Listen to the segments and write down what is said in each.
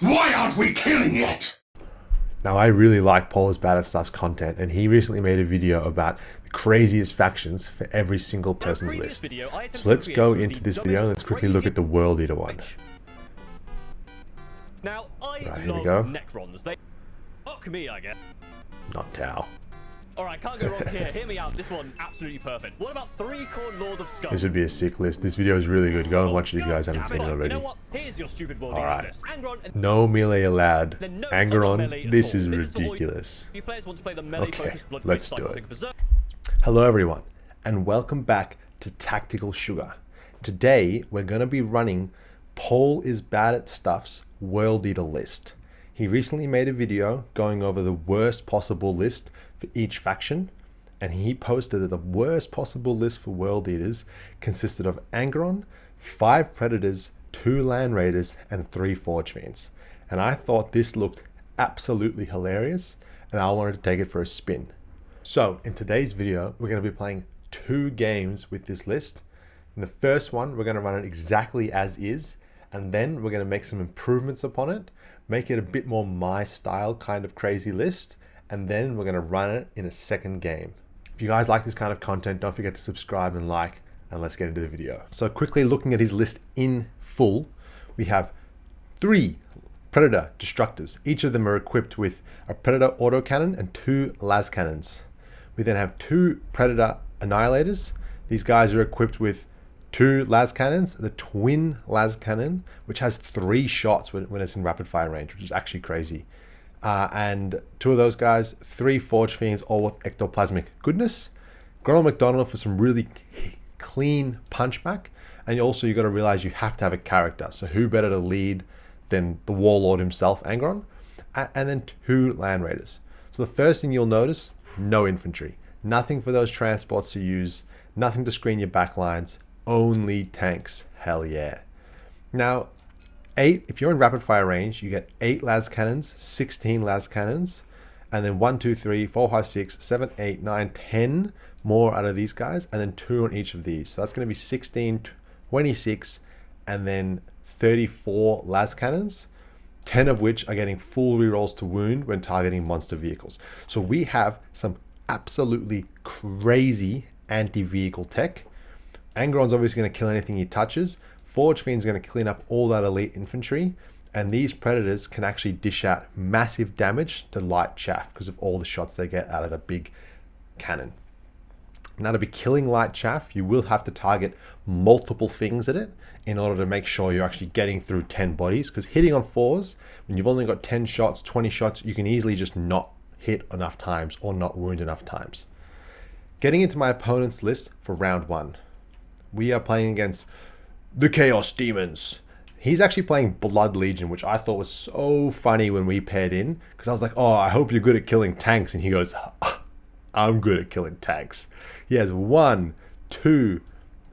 Why aren't we killing it? Now, I really like Paul is Bad at Stuff's content, and he recently made a video about the craziest factions for every single person's list. So let's go into this video and let's quickly look at the World Eater one. Now, Right, here we go. Necrons. They fuck me, I guess. Not Tau. Alright, can't go wrong here. Hear me out. This one, absolutely perfect. What about 3 core Lord of Scum? This would be a sick list. This video is really good. Go and watch it if you guys haven't seen it already. You know what? Here's your stupid World Alright. list. Angron and No melee allowed. no Angron, melee at this all. is This the ridiculous. If you players want to play the melee Okay, focused blood let's fight do style, it. take a berserk. Hello everyone, and welcome back to Tactical Sugar. Today, we're going to be running Paul is Bad at Stuff's World Eater list. He recently made a video going over the worst possible list for each faction, and he posted that the worst possible list for World Eaters consisted of Angron, 5 Predators, 2 Land Raiders, and 3 Forge Fiends. And I thought this looked absolutely hilarious, and I wanted to take it for a spin. So in today's video, we're going to be playing 2 games with this list. In the first one, we're going to run it exactly as is, and then we're going to make some improvements upon it, make it a bit more my style kind of crazy list, and then we're going to run it in a second game. If you guys like this kind of content, don't forget to subscribe and like, and let's get into the video. So quickly looking at his list in full, we have 3 Predator Destructors. Each of them are equipped with a Predator autocannon and 2 las cannons. We then have 2 Predator Annihilators. These guys are equipped with 2 las cannons, the twin las cannon, which has 3 shots when it's in rapid fire range, which is actually crazy. And 2 of those guys, 3 Forge Fiends, all with ectoplasmic goodness. Ronald McDonald for some really clean punchback. And also you got to realize you have to have a character. So who better to lead than the Warlord himself, Angron? And then 2 Land Raiders. So the first thing you'll notice, no infantry. Nothing for those transports to use. Nothing to screen your backlines. Only tanks. Hell yeah. Now, if you're in rapid fire range, you get 8 las cannons, 16 las cannons, and then 1, 2, 3, 4, 5, 6, 7, 8, 9, 10 more out of these guys, and then 2 on each of these. So that's going to be 16, 26, and then 34 las cannons, 10 of which are getting full rerolls to wound when targeting monster vehicles. So we have some absolutely crazy anti-vehicle tech. Angron's obviously going to kill anything he touches. Forge Fiend's going to clean up all that elite infantry. And these Predators can actually dish out massive damage to light chaff because of all the shots they get out of the big cannon. Now, to be killing light chaff, you will have to target multiple things at it in order to make sure you're actually getting through 10 bodies. Because hitting on 4s, when you've only got 10 shots, 20 shots, you can easily just not hit enough times or not wound enough times. Getting into my opponent's list for round 1. We are playing against the Chaos Demons. He's actually playing Blood Legion, which I thought was so funny when we paired in. Because I was like, oh, I hope you're good at killing tanks. And he goes, I'm good at killing tanks. He has 1, 2,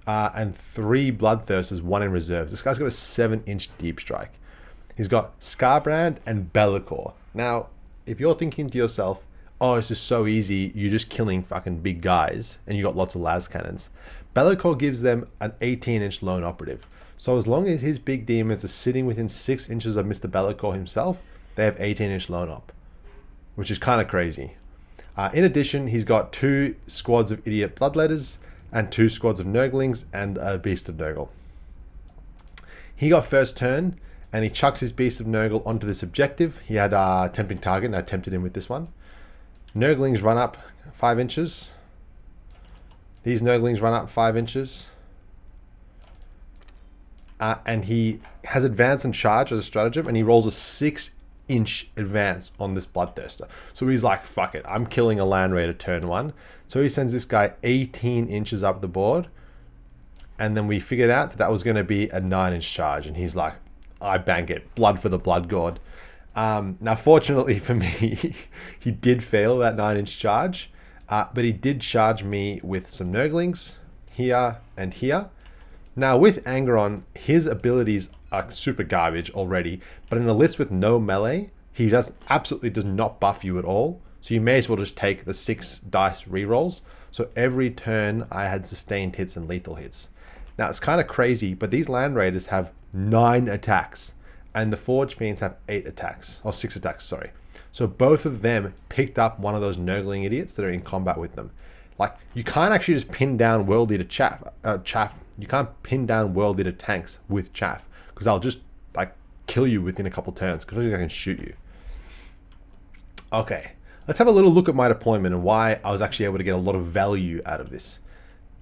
and 3 Bloodthirsters, 1 in reserves. This guy's got a 7-inch deep strike. He's got Scarbrand and Bellicor. Now, if you're thinking to yourself, oh, it's just so easy, you're just killing fucking big guys, and you got lots of las cannons. Bellicor gives them an 18-inch lone operative. So as long as his big demons are sitting within 6 inches of Mr. Bellicor himself, they have 18-inch lone op, which is kind of crazy. In addition, he's got 2 squads of idiot bloodletters and 2 squads of Nurglings and a Beast of Nurgle. He got first turn, and he chucks his Beast of Nurgle onto this objective. He had tempting target, and I tempted him with this one. Nurglings run up 5 inches. These Nurglings run up 5 inches. And he has advance and charge as a stratagem, and he rolls a 6-inch advance on this Bloodthirster. So he's like, fuck it, I'm killing a Land Raider turn 1. So he sends this guy 18 inches up the board. And then we figured out that that was going to be a 9-inch charge. And he's like, I bank it. Blood for the Blood God. Now, fortunately for me, he did fail that 9-inch charge. But he did charge me with some Nurglings here and here. Now with Angron, his abilities are super garbage already, but in a list with no melee, he absolutely does not buff you at all. So you may as well just take the 6 dice rerolls. So every turn I had sustained hits and lethal hits. Now it's kind of crazy, but these Land Raiders have 9 attacks and the Forge Fiends have 8 attacks, or 6 attacks, sorry. So both of them picked up one of those Nurgling idiots that are in combat with them. Like, you can't actually just pin down World Eater Chaff. You can't pin down World Eater tanks with Chaff, because I'll just, like, kill you within a couple turns, because I can shoot you. Okay, let's have a little look at my deployment and why I was actually able to get a lot of value out of this.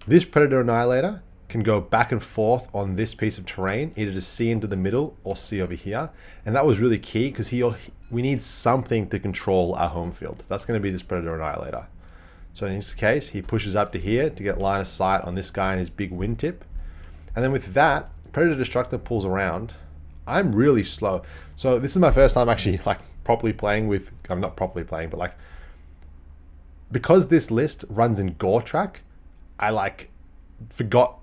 This Predator Annihilator can go back and forth on this piece of terrain, either to see into the middle or see over here. And that was really key because we need something to control our home field. That's going to be this Predator Annihilator. So in this case, he pushes up to here to get line of sight on this guy and his big wingtip. And then with that, Predator Destructor pulls around. I'm really slow. So this is my first time actually like properly playing with, I'm not properly playing, but like, because this list runs in Gore Track, I like forgot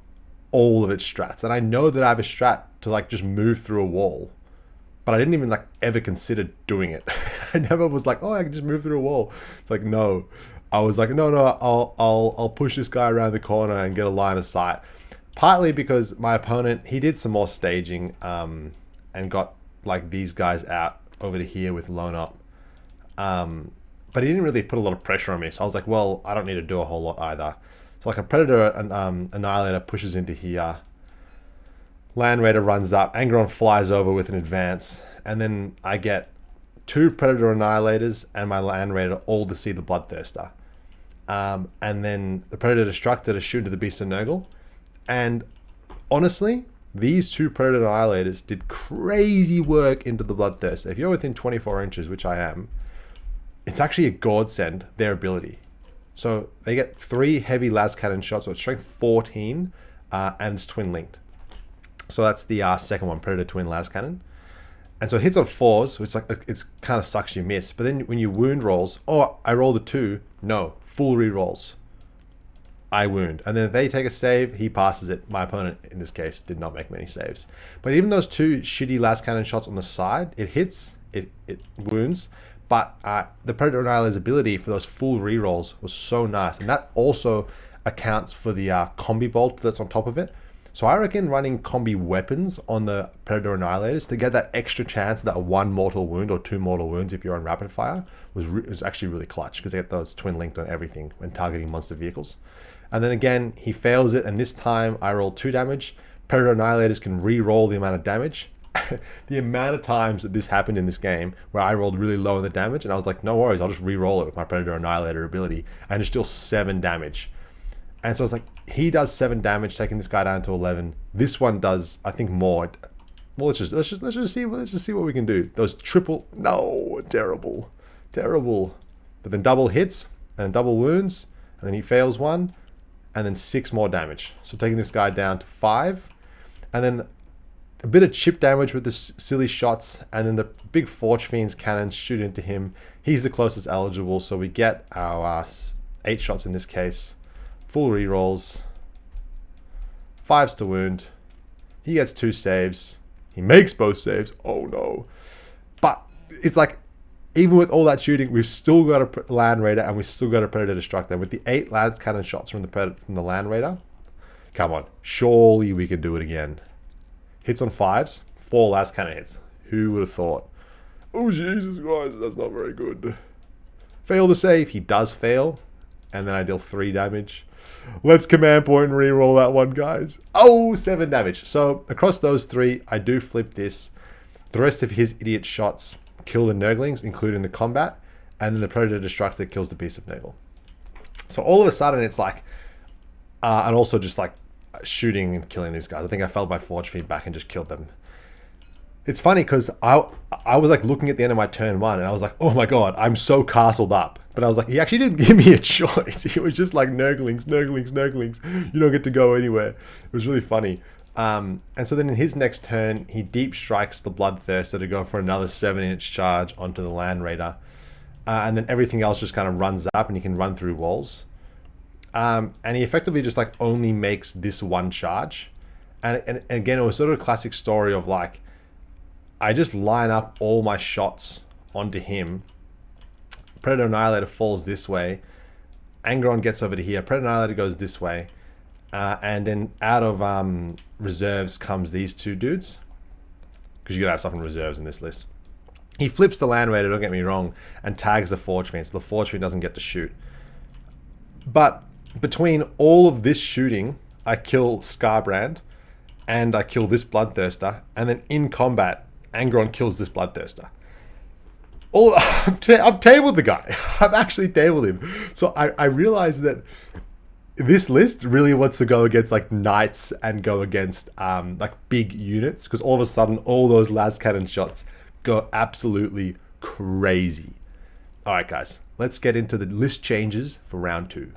all of its strats. And I know that I have a strat to like just move through a wall, but I didn't even like ever consider doing it. I never was like, oh, I can just move through a wall. It's like, no, I was like, no, I'll push this guy around the corner and get a line of sight. Partly because my opponent, he did some more staging and got like these guys out over to here with Lone Up. But he didn't really put a lot of pressure on me. So I was like, well, I don't need to do a whole lot either. So like a Predator Annihilator pushes into here. Land Raider runs up. Angron flies over with an advance. And then I get 2 Predator Annihilators and my Land Raider all to see the Bloodthirster. And then the Predator Destructor to shoot to the Beast of Nurgle. And honestly, these 2 Predator Annihilators did crazy work into the Bloodthirster. If you're within 24 inches, which I am, it's actually a godsend, their ability. So they get 3 heavy las cannon shots, so it's strength 14, and it's twin linked. So that's the second one, Predator Twin Las Cannon. And so it hits on 4s, which like it's kind of sucks you miss. But then when you wound rolls, oh, I rolled a 2, no, full re-rolls. I wound. And then if they take a save, he passes it. My opponent, in this case, did not make many saves. But even those 2 shitty las cannon shots on the side, it hits, it wounds. But the Predator Annihilator's ability for those full rerolls was so nice. And that also accounts for the combi bolt that's on top of it. So I reckon running combi weapons on the Predator Annihilators to get that extra chance, that 1 mortal wound or 2 mortal wounds if you're on rapid fire, was actually really clutch, because they get those twin linked on everything when targeting monster vehicles. And then again, he fails it, and this time I roll 2 damage. Predator Annihilators can re-roll the amount of damage. The amount of times that this happened in this game where I rolled really low in the damage and I was like, no worries, I'll just re-roll it with my Predator Annihilator ability, and it's still 7 damage. And so it's like, he does 7 damage, taking this guy down to 11. This one does, I think, more. Well, let's just see what we can do. Those triple, no, terrible. But then double hits and double wounds, and then he fails 1, and then 6 more damage. So taking this guy down to 5, and then a bit of chip damage with the silly shots, and then the big Forge Fiend's cannons shoot into him. He's the closest eligible, so we get our 8 shots in this case. Full rerolls. 5s to wound. He gets 2 saves. He makes both saves. Oh no. But it's like, even with all that shooting, we've still got a Land Raider and we've still got a Predator Destructor. With the 8 las cannon shots from the Land Raider, come on, surely we can do it again. Hits on 5s, 4 las cannon hits. Who would have thought? Oh Jesus Christ, that's not very good. Fail to save. He does fail. And then I deal 3 damage. Let's command point and reroll that one, guys. Oh, 7 damage. So across those 3, I do flip this. The rest of his idiot shots kill the Nurglings, including the combat. And then the Predator Destructor kills the Beast of Nurgle. So all of a sudden, it's like... and also just like shooting and killing these guys. I think I fell my Forge Fiend back and just killed them. It's funny because I was like looking at the end of my turn 1 and I was like, oh my god, I'm so castled up. But I was like, he actually didn't give me a choice. He was just like, Nurglings. You don't get to go anywhere. It was really funny. And so then in his next turn, he deep strikes the Bloodthirster to go for another 7-inch charge onto the Land Raider. And then everything else just kind of runs up and he can run through walls. And he effectively just like only makes this 1 charge. And again, it was sort of a classic story of like, I just line up all my shots onto him. Predator Annihilator falls this way. Angron gets over to here. Predator Annihilator goes this way. And then out of reserves comes these 2 dudes. because you gotta have stuff in reserves in this list. He flips the Land Raider, don't get me wrong, and tags the Forge Fiend, so the Forge Fiend doesn't get to shoot. But between all of this shooting, I kill Scarbrand, and I kill this Bloodthirster, and then in combat, Angron kills this Bloodthirster. I've tabled the guy. I've actually tabled him. So I realized that this list really wants to go against like knights and go against like big units, because all of a sudden all those las cannon shots go absolutely crazy. All right, guys, let's get into the list changes for round 2.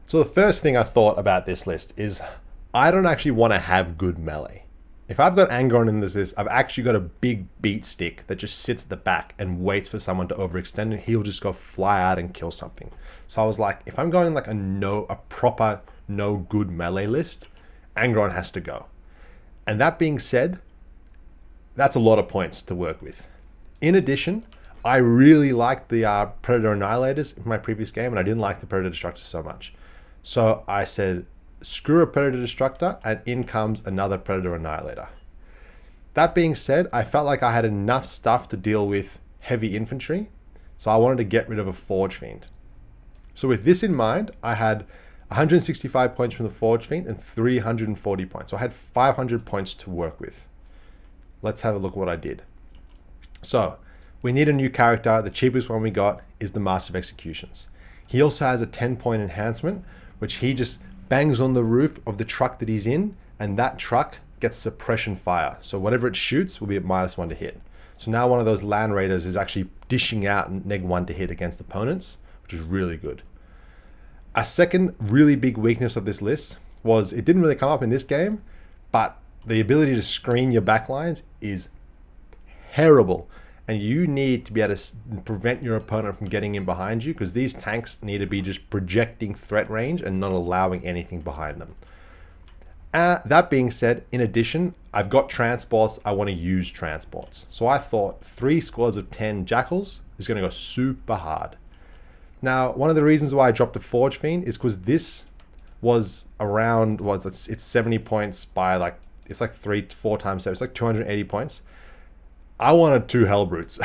So the first thing I thought about this list is I don't actually want to have good melee. If I've got Angron in this list, I've actually got a big beat stick that just sits at the back and waits for someone to overextend, and he'll just go fly out and kill something. So I was like, if I'm going like a proper no good melee list, Angron has to go. And that being said, that's a lot of points to work with. In addition, I really liked the Predator Annihilators in my previous game, and I didn't like the Predator Destructors so much. So I said, screw a Predator Destructor, and in comes another Predator Annihilator. That being said, I felt like I had enough stuff to deal with heavy infantry, so I wanted to get rid of a Forge Fiend. So with this in mind, I had 165 points from the Forge Fiend and 340 points. So I had 500 points to work with. Let's have a look at what I did. So we need a new character. The cheapest one we got is the Master of Executions. He also has a 10-point enhancement, which he just bangs on the roof of the truck that he's in, and that truck gets suppression fire. So whatever it shoots will be at -1 to hit. So now one of those Land Raiders is actually dishing out -1 to hit against opponents, which is really good. A second really big weakness of this list was it didn't really come up in this game, but the ability to screen your backlines is terrible. And you need to be able to prevent your opponent from getting in behind you, because these tanks need to be just projecting threat range and not allowing anything behind them. That being said, in addition, I've got transports. I want to use transports. So I thought 3 squads of 10 Jackals is going to go super hard. Now, one of the reasons why I dropped a Forge Fiend is because this was around, it's 70 points by like, it's like 3 to 4 times 7. It's like 280 points. I wanted 2 Hellbrutes.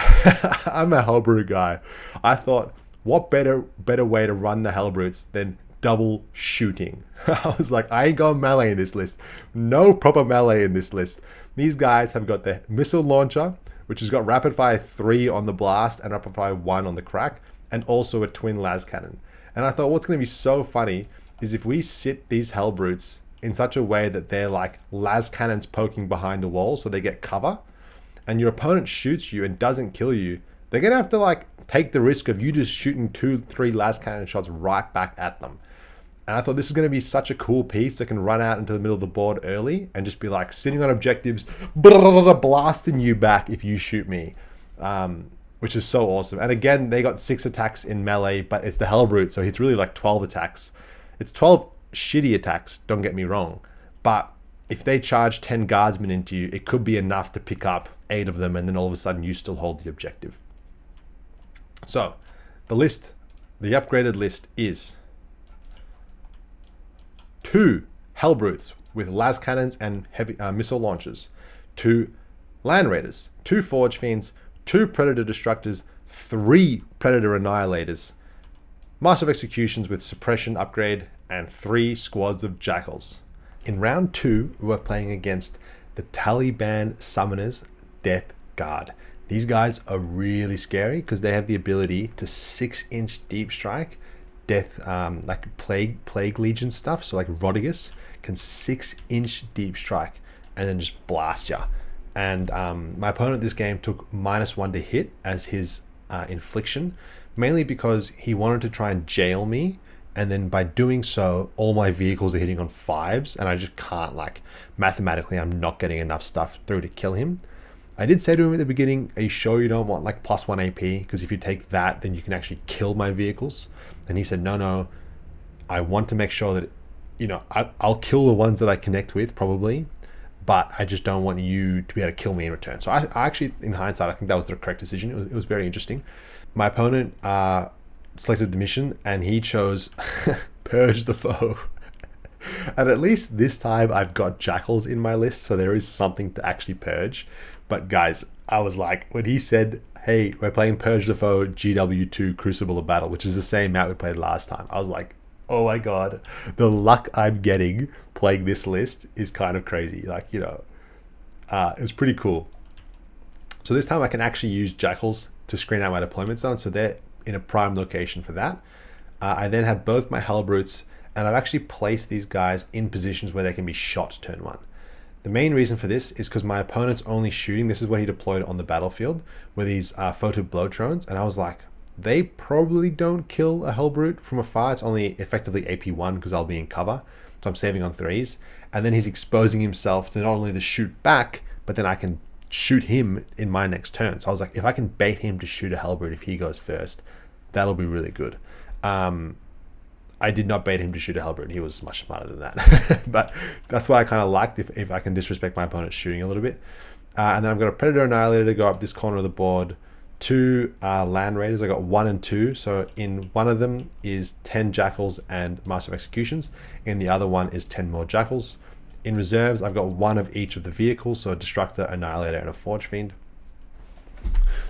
I'm a Hellbrute guy. I thought, what better way to run the Hellbrutes than double shooting? I was like, I ain't going melee in this list. No proper melee in this list. These guys have got the missile launcher, which has got rapid fire 3 on the blast and rapid fire 1 on the crack, and also a twin las cannon. And I thought, what's going to be so funny is if we sit these Hellbrutes in such a way that they're like las cannons poking behind a wall, so they get cover, and your opponent shoots you and doesn't kill you, they're going to have to like take the risk of you just shooting 2-3 las cannon shots right back at them. And I thought this is going to be such a cool piece that can run out into the middle of the board early and just be like sitting on objectives, blasting you back if you shoot me, which is so awesome. And again, they got 6 attacks in melee, but it's the Hellbrute, so it's really like 12 attacks. It's 12 shitty attacks, don't get me wrong, but if they charge 10 guardsmen into you, it could be enough to pick up 8 of them, and then all of a sudden you still hold the objective. So the upgraded list is 2 Hellbrutes with las cannons and heavy missile launchers, 2 Land Raiders, 2 Forge Fiends, 2 Predator Destructors, 3 Predator Annihilators, Master of Executions with suppression upgrade, and 3 squads of Jackals. In round 2, we were playing against the Tallyband Summoners Death Guard. These guys are really scary because they have the ability to 6-inch deep strike death, like plague legion stuff. So like Rodigus can 6-inch deep strike and then just blast ya. And my opponent this game took -1 to hit as his infliction, mainly because he wanted to try and jail me. And then by doing so, all my vehicles are hitting on 5s, and I just can't, like, mathematically, I'm not getting enough stuff through to kill him. I did say to him at the beginning, are you sure you don't want like +1 AP? Because if you take that, then you can actually kill my vehicles. And he said, no, I want to make sure that, you know, I'll kill the ones that I connect with, probably, but I just don't want you to be able to kill me in return. So I actually, in hindsight, I think that was the correct decision. It was very interesting. My opponent selected the mission, and he chose Purge the Foe. And at least this time I've got jackals in my list, so there is something to actually purge. But guys, I was like, when he said, hey, we're playing Purge the Foe GW2 Crucible of Battle, which is the same map we played last time, I was like, oh my god, the luck I'm getting playing this list is kind of crazy. Like, you know, it was pretty cool. So this time I can actually use jackals to screen out my deployment zone, so they're in a prime location for that. I then have both my Hellbrutes, and I've actually placed these guys in positions where they can be shot turn one. The main reason for this is because my opponent's only shooting, this is what he deployed on the battlefield, were these photo blowtrones, and I was like, they probably don't kill a Hellbrute from afar. It's only effectively AP1 because I'll be in cover, so I'm saving on 3s. And then he's exposing himself to not only the shoot back, but then I can shoot him in my next turn. So I was like, if I can bait him to shoot a Hellbrute if he goes first, that'll be really good. I did not bait him to shoot a Hellbrute. He was much smarter than that. But that's what I kind of liked, if I can disrespect my opponent's shooting a little bit. And then I've got a Predator Annihilator to go up this corner of the board. 2 Land Raiders. I got 1 and 2. So in one of them is 10 Jackals and Master of Executions. In the other one is 10 more Jackals. In reserves, I've got 1 of each of the vehicles. So a Destructor, Annihilator, and a Forge Fiend.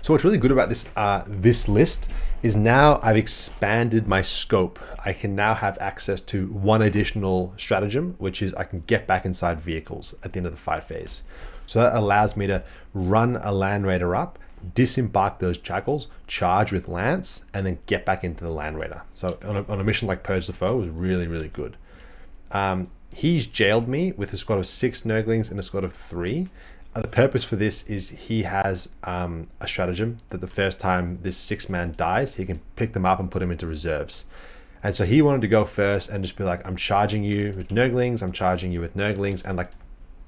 So what's really good about this this list is now I've expanded my scope. I can now have access to 1 additional stratagem, which is I can get back inside vehicles at the end of the fight phase. So that allows me to run a Land Raider up, disembark those jackals, charge with lance, and then get back into the Land Raider. So on a mission like Purge the Foe was really, really good. He's jailed me with a squad of 6 Nurglings and a squad of 3. The purpose for this is he has a stratagem that the first time this 6-man dies, he can pick them up and put them into reserves. And so he wanted to go first and just be like, I'm charging you with Nurglings, I'm charging you with Nurglings, and like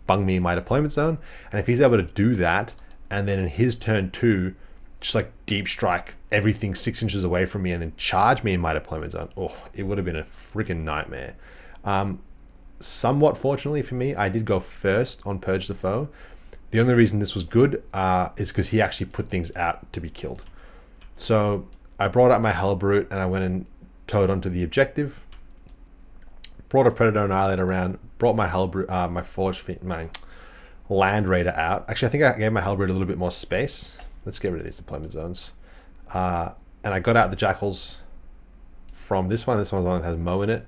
bung me in my deployment zone. And if he's able to do that, and then in his turn 2, just like deep strike everything 6 inches away from me and then charge me in my deployment zone, oh, it would have been a freaking nightmare. Somewhat fortunately for me, I did go first on Purge the Foe. The only reason this was good is because he actually put things out to be killed. So I brought out my Hellbrute and I went and towed onto the objective. Brought a Predator Annihilator around. Brought my Hellbrute, my Forge Fiend, my Land Raider out. Actually, I think I gave my Hellbrute a little bit more space. Let's get rid of these deployment zones. And I got out the Jackals from this one. This one's the one that has Mo in it.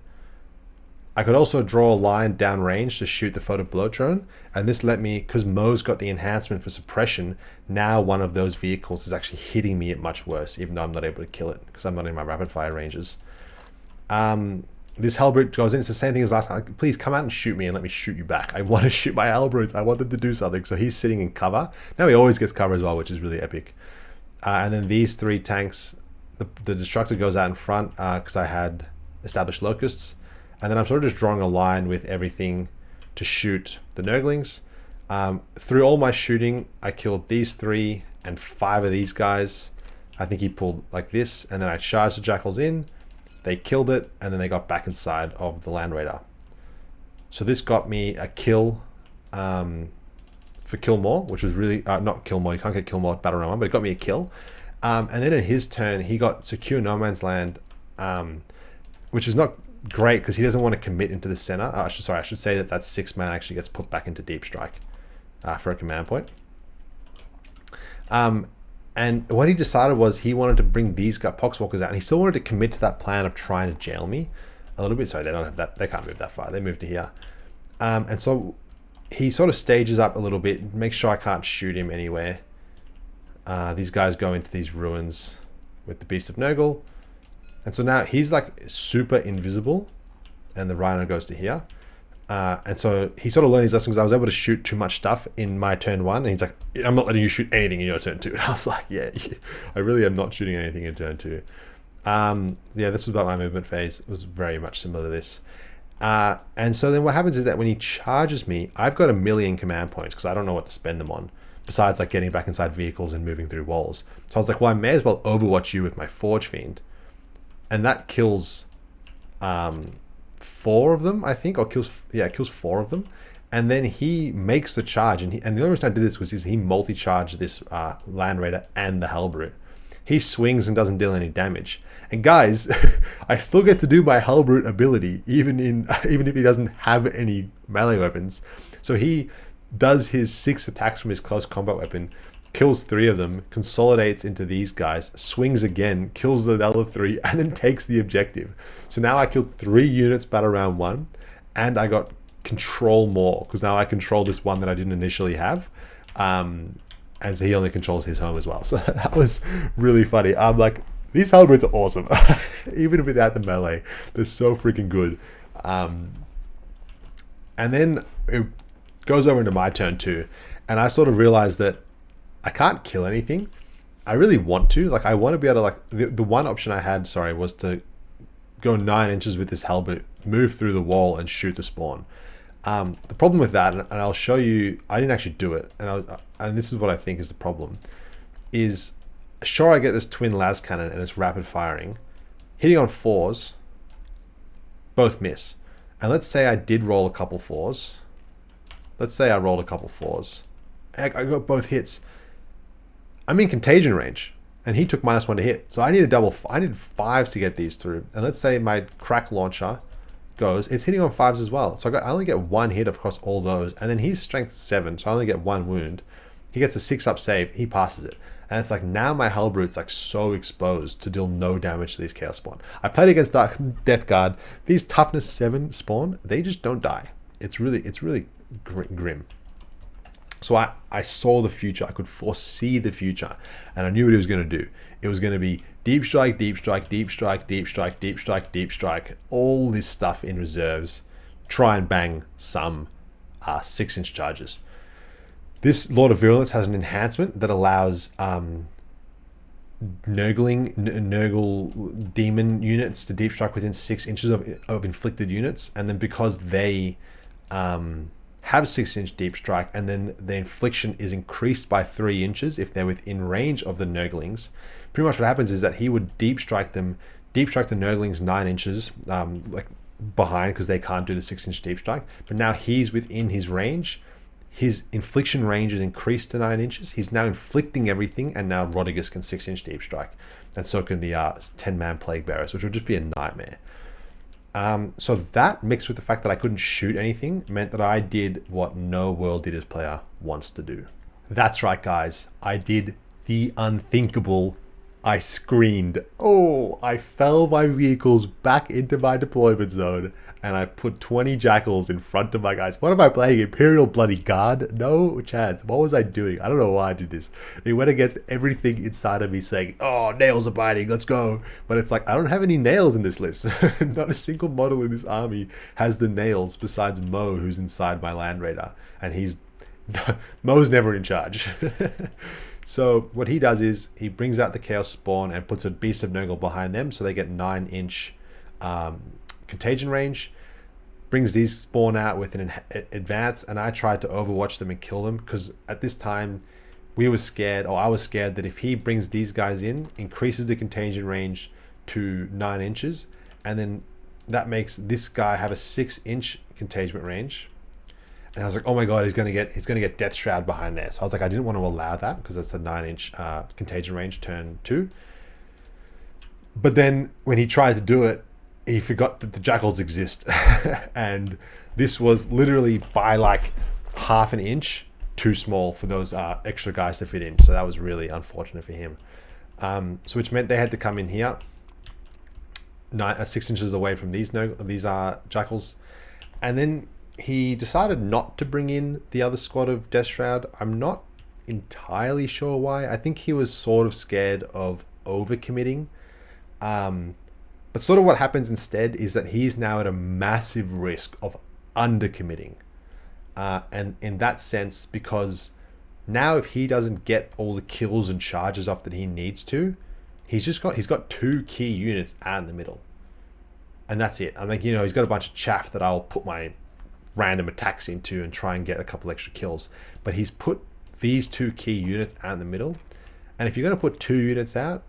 I could also draw a line downrange to shoot the photo blowtrone, and this let me, because Mo's got the enhancement for suppression, now one of those vehicles is actually hitting me at much worse, even though I'm not able to kill it because I'm not in my rapid fire ranges. This Hellbrute goes in, it's the same thing as last time. Like, please come out and shoot me and let me shoot you back. I want to shoot my Hellbrute. I want them to do something. So he's sitting in cover. Now he always gets cover as well, which is really epic. And then these 3 tanks, the Destructor goes out in front because I had established Locusts. And then I'm sort of just drawing a line with everything to shoot the Nurglings. Through all my shooting, I killed these 3 and 5 of these guys. I think he pulled like this, and then I charged the Jackals in. They killed it, and then they got back inside of the Land Raider. So this got me a kill for Kill More, which was really, not Kill More, you can't get Kill More at Battle Round 1, but it got me a kill. And then in his turn, he got Secure No Man's Land, which is not great because he doesn't want to commit into the center. I should say that 6-man actually gets put back into deep strike for a command point. And what he decided was he wanted to bring these Poxwalkers out, and he still wanted to commit to that plan of trying to jail me a little bit. Sorry, they don't have that. They can't move that far. They moved to here. And so he sort of stages up a little bit, makes sure I can't shoot him anywhere. These guys go into these ruins with the Beast of Nurgle. And so now he's like super invisible, and the Rhino goes to here. And so he sort of learned his lesson because I was able to shoot too much stuff in my turn 1. And he's like, I'm not letting you shoot anything in your turn 2. And I was like, yeah, I really am not shooting anything in turn 2. Yeah, this was about my movement phase. It was very much similar to this. And so then what happens is that when he charges me, I've got 1,000,000 command points because I don't know what to spend them on, besides like getting back inside vehicles and moving through walls. So I was like, well, I may as well overwatch you with my Forge Fiend. And that kills 4 of them, I think, or kills 4 of them. And then he makes the charge, and the only reason I did this was he multi-charged this Land Raider and the Hellbrute. he swings and doesn't deal any damage. And guys, I still get to do my Halbrute ability even if he doesn't have any melee weapons. So he does his 6 attacks from his close combat weapon, kills 3 of them, consolidates into these guys, swings again, kills another 3, and then takes the objective. So now I killed 3 units battle round 1, and I got control more, because now I control this one that I didn't initially have. And so he only controls his home as well. So that was really funny. I'm like, these Halbrutes are awesome. Even without the melee, they're so freaking good. And then it goes over into my turn too, and I sort of realized that I can't kill anything. I really want to. Like, I want to be able to, like, the one option I had, sorry, was to go 9 inches with this Halberd, move through the wall and shoot the spawn. The problem with that, and I'll show you, I didn't actually do it, and this is what I think is the problem, is sure I get this twin las cannon and it's rapid firing, hitting on 4s, both miss. And let's say I did roll a couple 4s. Let's say I rolled a couple 4s. Heck, I got both hits. I'm in contagion range, and he took -1 to hit. So I need I need 5s to get these through. And let's say my crack launcher goes, it's hitting on 5s as well. So I only get 1 hit across all those. And then he's strength 7, so I only get 1 wound. He gets a 6-up save, he passes it. And it's like, now my Halbrute's like so exposed to deal no damage to these Chaos Spawn. I played against Death Guard. These Toughness 7 spawn, they just don't die. It's really grim. So I saw the future. I could foresee the future, and I knew what he was going to do. It was going to be deep strike, deep strike, deep strike, deep strike, deep strike, deep strike, all this stuff in reserves. Try and bang some 6-inch charges. This Lord of Virulence has an enhancement that allows Nurgle demon units to deep strike within 6 inches of inflicted units, and then because they have 6-inch deep strike, and then the infliction is increased by 3 inches if they're within range of the Nurglings. Pretty much what happens is that he would deep strike the Nurglings 9 inches, like behind, because they can't do the 6-inch deep strike. But now he's within his range. His infliction range is increased to 9 inches. He's now inflicting everything, and now Rodigus can 6-inch deep strike, and so can the 10-man Plague Bearers, which would just be a nightmare. So that, mixed with the fact that I couldn't shoot anything, meant that I did what no World Eaters player wants to do. That's right, guys. I did the unthinkable. I screened. Oh, I fell my vehicles back into my deployment zone, and I put 20 jackals in front of my guys. What am I playing? Imperial Bloody Guard? No chance. What was I doing? I don't know why I did this. It went against everything inside of me saying, oh, nails are biting, let's go. But it's like, I don't have any nails in this list. Not a single model in this army has the nails besides Mo, who's inside my Land Raider. And Mo's never in charge. So what he does is he brings out the Chaos Spawn and puts a Beast of Nurgle behind them, so they get 9-inch contagion range. Brings these spawn out with an advance, and I tried to overwatch them and kill them, because at this time I was scared that if he brings these guys in, increases the contagion range to 9 inches, and then that makes this guy have a 6-inch contagion range. And I was like, oh my god, he's gonna get Death Shroud behind there. So I was like, I didn't want to allow that, because that's the 9-inch contagion range turn 2. But then when he tried to do it, he forgot that the jackals exist. And this was literally by like half an inch too small for those extra guys to fit in. So that was really unfortunate for him. So which meant they had to come in here, 6 inches away from these jackals. And then he decided not to bring in the other squad of Death Shroud. I'm not entirely sure why. I think he was sort of scared of overcommitting. But sort of what happens instead is that he's now at a massive risk of undercommitting. And in that sense, because now if he doesn't get all the kills and charges off that he needs to, he's got 2 key units out in the middle. And that's it. I'm like, he's got a bunch of chaff that I'll put my random attacks into and try and get a couple extra kills. But he's put these 2 key units out in the middle. And if you're going to put 2 units out,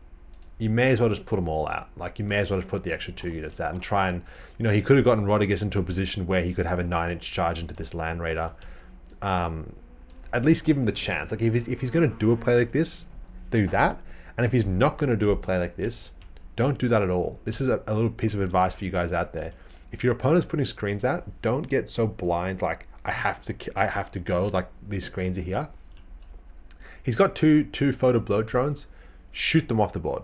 you may as well just put them all out. Like, you may as well just put the extra 2 units out and try and, he could have gotten Rodigus into a position where he could have a 9-inch charge into this Land Raider. At least give him the chance. Like, if he's going to do a play like this, do that. And if he's not going to do a play like this, don't do that at all. This is a little piece of advice for you guys out there. If your opponent's putting screens out, don't get so blind like I have to go, like these screens are here. He's got two photo blow drones. Shoot them off the board.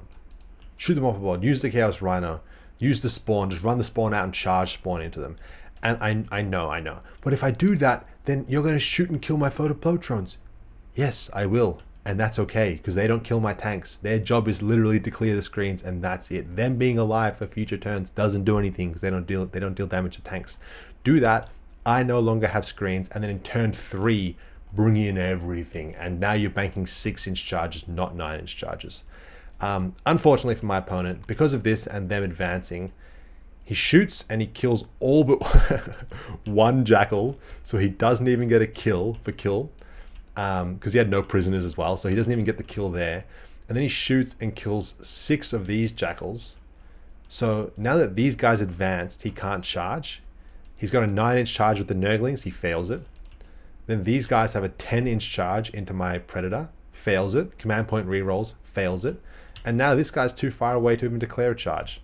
Shoot them off the board. Use the Chaos Rhino. Use the spawn. Just run the spawn out and charge spawn into them. And I know. But if I do that, then you're going to shoot and kill my photo blow drones. Yes, I will. And that's okay, because they don't kill my tanks. Their job is literally to clear the screens, and that's it. Them being alive for future turns doesn't do anything, because they don't deal damage to tanks. Do that. I no longer have screens, and then in turn 3, bring in everything. And now you're banking 6-inch charges, not 9-inch charges. Unfortunately for my opponent, because of this and them advancing, he shoots and he kills all but one jackal, so he doesn't even get a kill for kill. Because he had no prisoners as well, so he doesn't even get the kill there. And then he shoots and kills 6 of these jackals. So now that these guys advanced, he can't charge. He's got a 9-inch charge with the Nurglings, he fails it. Then these guys have a 10-inch charge into my Predator, fails it. Command point rerolls, fails it. And now this guy's too far away to even declare a charge.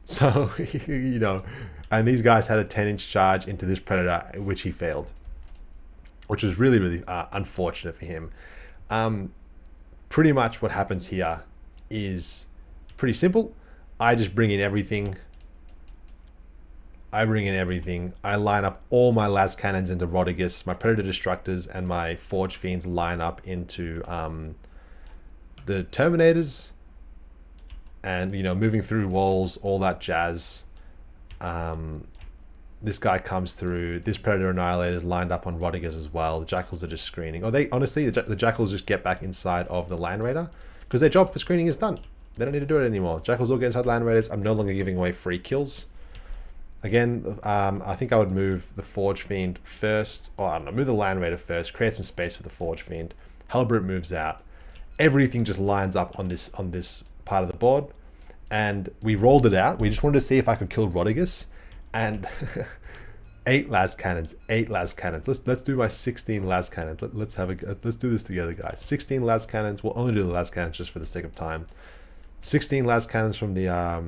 So, you know, and these guys had a 10-inch charge into this Predator, which he failed. Which is really, really unfortunate for him. Pretty much what happens here is pretty simple. I just bring in everything. I line up all my las cannons into Rodigus. My Predator Destructors and my Forge Fiends line up into the Terminators. And, you know, moving through walls, all that jazz. This guy comes through. This Predator Annihilator is lined up on Rodigus as well. The Jackals are just screening. They honestly, the Jackals just get back inside of the Land Raider because their job for screening is done. They don't need to do it anymore. Jackals all get inside Land Raiders. I'm no longer giving away free kills. Again, I think I would move the Forge Fiend first. Or I don't know, move the Land Raider first. Create some space for the Forge Fiend. Hellbrute moves out. Everything just lines up on this part of the board, and we rolled it out. We just wanted to see if I could kill Rodigus. And 8 las cannons. Let's do my 16 las cannons. Let's do this together, guys. 16 las cannons. We'll only do the las cannons just for the sake of time. 16 las cannons from the oh,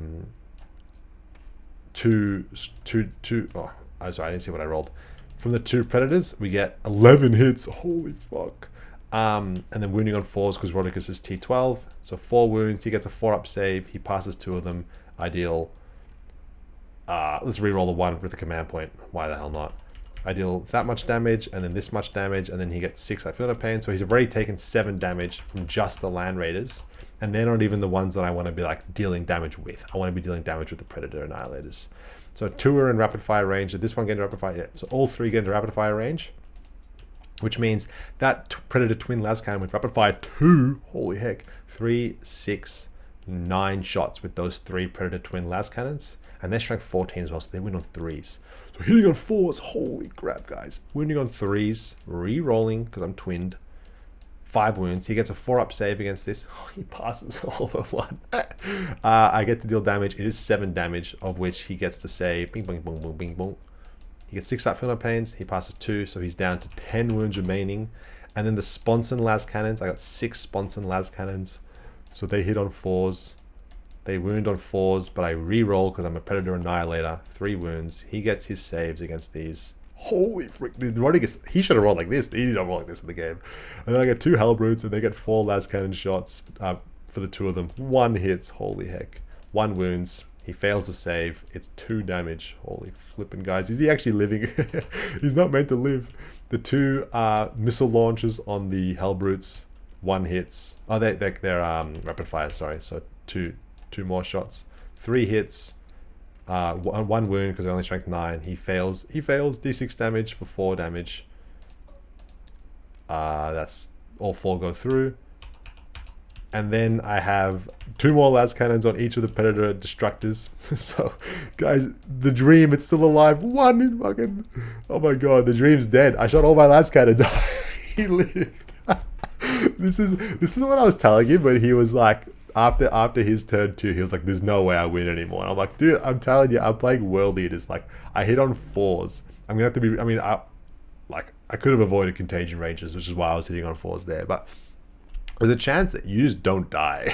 I'm sorry, I didn't see what I rolled. From the 2 Predators, we get 11 hits. Holy fuck. And then wounding on 4s because Rodigus is T12. So 4 wounds. He gets a 4-up save. He passes 2 of them. Ideal. Let's reroll the 1 with the command point. Why the hell not? I deal that much damage, and then this much damage, and then he gets 6 I feel no pain. So he's already taken 7 damage from just the Land Raiders, and they're not even the ones that I want to be like dealing damage with. I want to be dealing damage with the Predator Annihilators. So 2 are in rapid fire range. Did this one get into rapid fire? Yeah. So all 3 get into rapid fire range, which means that Predator Twin Las Cannon with rapid fire 2. Holy heck, 3, 6, 9 shots with those 3 Predator Twin Las Cannons. And they're strength 14 as well, so they win on 3s. So hitting on 4s, holy crap, guys. Wounding on 3s, re-rolling, because I'm twinned. 5 wounds. He gets a 4-up save against this. Oh, he passes all but 1. I get to deal damage. It is 7 damage, of which he gets to say, bing, bing, boom, boom, bing, boom. He gets 6 up feel no pains. He passes 2, so he's down to 10 wounds remaining. And then the Sponson las cannons. I got 6 Sponson las cannons. So they hit on 4s. They wound on 4s, but I re-roll because I'm a Predator Annihilator. 3 wounds. He gets his saves against these. Holy frick. The Rodigus, he should have rolled like this. He did not roll like this in the game. And then I get 2 Hellbrutes, and they get 4 las cannon shots for the 2 of them. 1 hits. Holy heck. 1 wounds. He fails to save. It's 2 damage. Holy flipping guys. Is he actually living? He's not meant to live. The 2 missile launches on the Hellbrutes. 1 hits. Oh, they're rapid fire, sorry. So 2 more shots. 3 hits. 1 wound because I only strength 9. He fails. D6 damage for 4 damage. That's all 4 go through. And then I have 2 more las cannons on each of the Predator Destructors. So, guys, the Dream, it's still alive. 1 in fucking... Oh my god, the Dream's dead. I shot all my las cannons. He lived. This is what I was telling him, but he was like... After his turn 2, he was like, there's no way I win anymore. And I'm like, dude, I'm telling you, I'm playing World Eaters. Like, I hit on 4s. I'm going to have to be... I could have avoided Contagion Ranges, which is why I was hitting on 4s there. But there's a chance that you just don't die.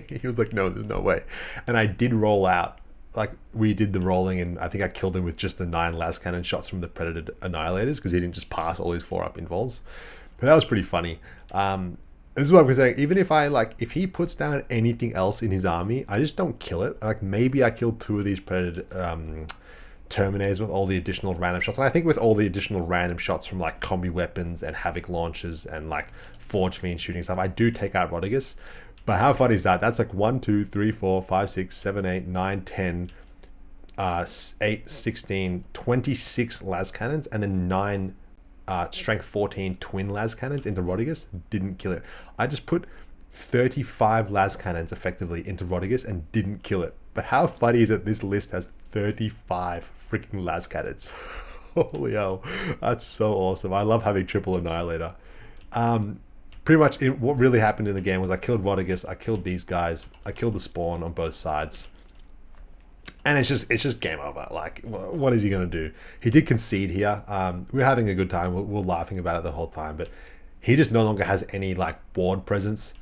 He was like, no, there's no way. And I did roll out. Like, we did the rolling, and I think I killed him with just the 9 las cannon shots from the Predator Annihilators, because he didn't just pass all his 4-up involves. But that was pretty funny. This is what I'm saying. Even if he puts down anything else in his army, I just don't kill it. Like, maybe I killed 2 of these Predator Terminators with all the additional random shots. And I think with all the additional random shots from like combi weapons and havoc launchers and like Forge Fiend shooting stuff, I do take out Rodigus. But how funny is that? That's like 1, 2, 3, 4, 5, 6, 7, 8, 9, 10, 8, 16, 26 las cannons, and then 9 strength 14 twin las cannons into Rodigus. Didn't kill it. I just put 35 las cannons effectively into Rodigus and didn't kill it. But how funny is it this list has 35 freaking las cannons? Holy hell, that's so awesome. I love having triple Annihilator. Pretty much what really happened in the game was I killed Rodigus, I killed these guys, I killed the spawn on both sides. And it's just game over. Like, what is he going to do? He did concede here. We're having a good time. We're laughing about it the whole time. But he just no longer has any, like, board presence.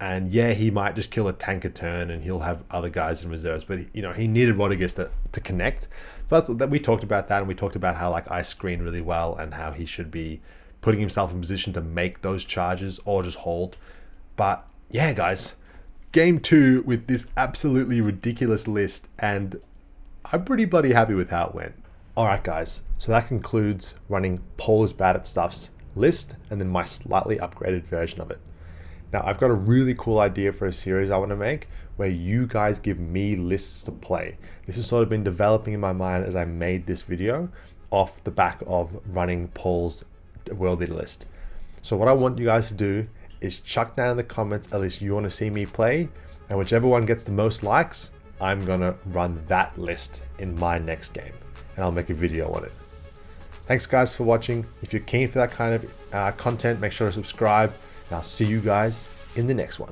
And, yeah, he might just kill a tank a turn and he'll have other guys in reserves. But, you know, he needed Rodigus to connect. So we talked about that. And we talked about how, like, I screen really well and how he should be putting himself in position to make those charges or just hold. But, yeah, guys. Game 2 with this absolutely ridiculous list, and I'm pretty bloody happy with how it went. Alright guys, so that concludes running Paul is bad at stuff's list and then my slightly upgraded version of it. Now I've got a really cool idea for a series I want to make where you guys give me lists to play. This has sort of been developing in my mind as I made this video off the back of running Paul's World Leader list. So what I want you guys to do is chuck down in the comments a list you want to see me play, and whichever one gets the most likes, I'm gonna run that list in my next game, and I'll make a video on it. Thanks guys for watching. If you're keen for that kind of content, make sure to subscribe, and I'll see you guys in the next one.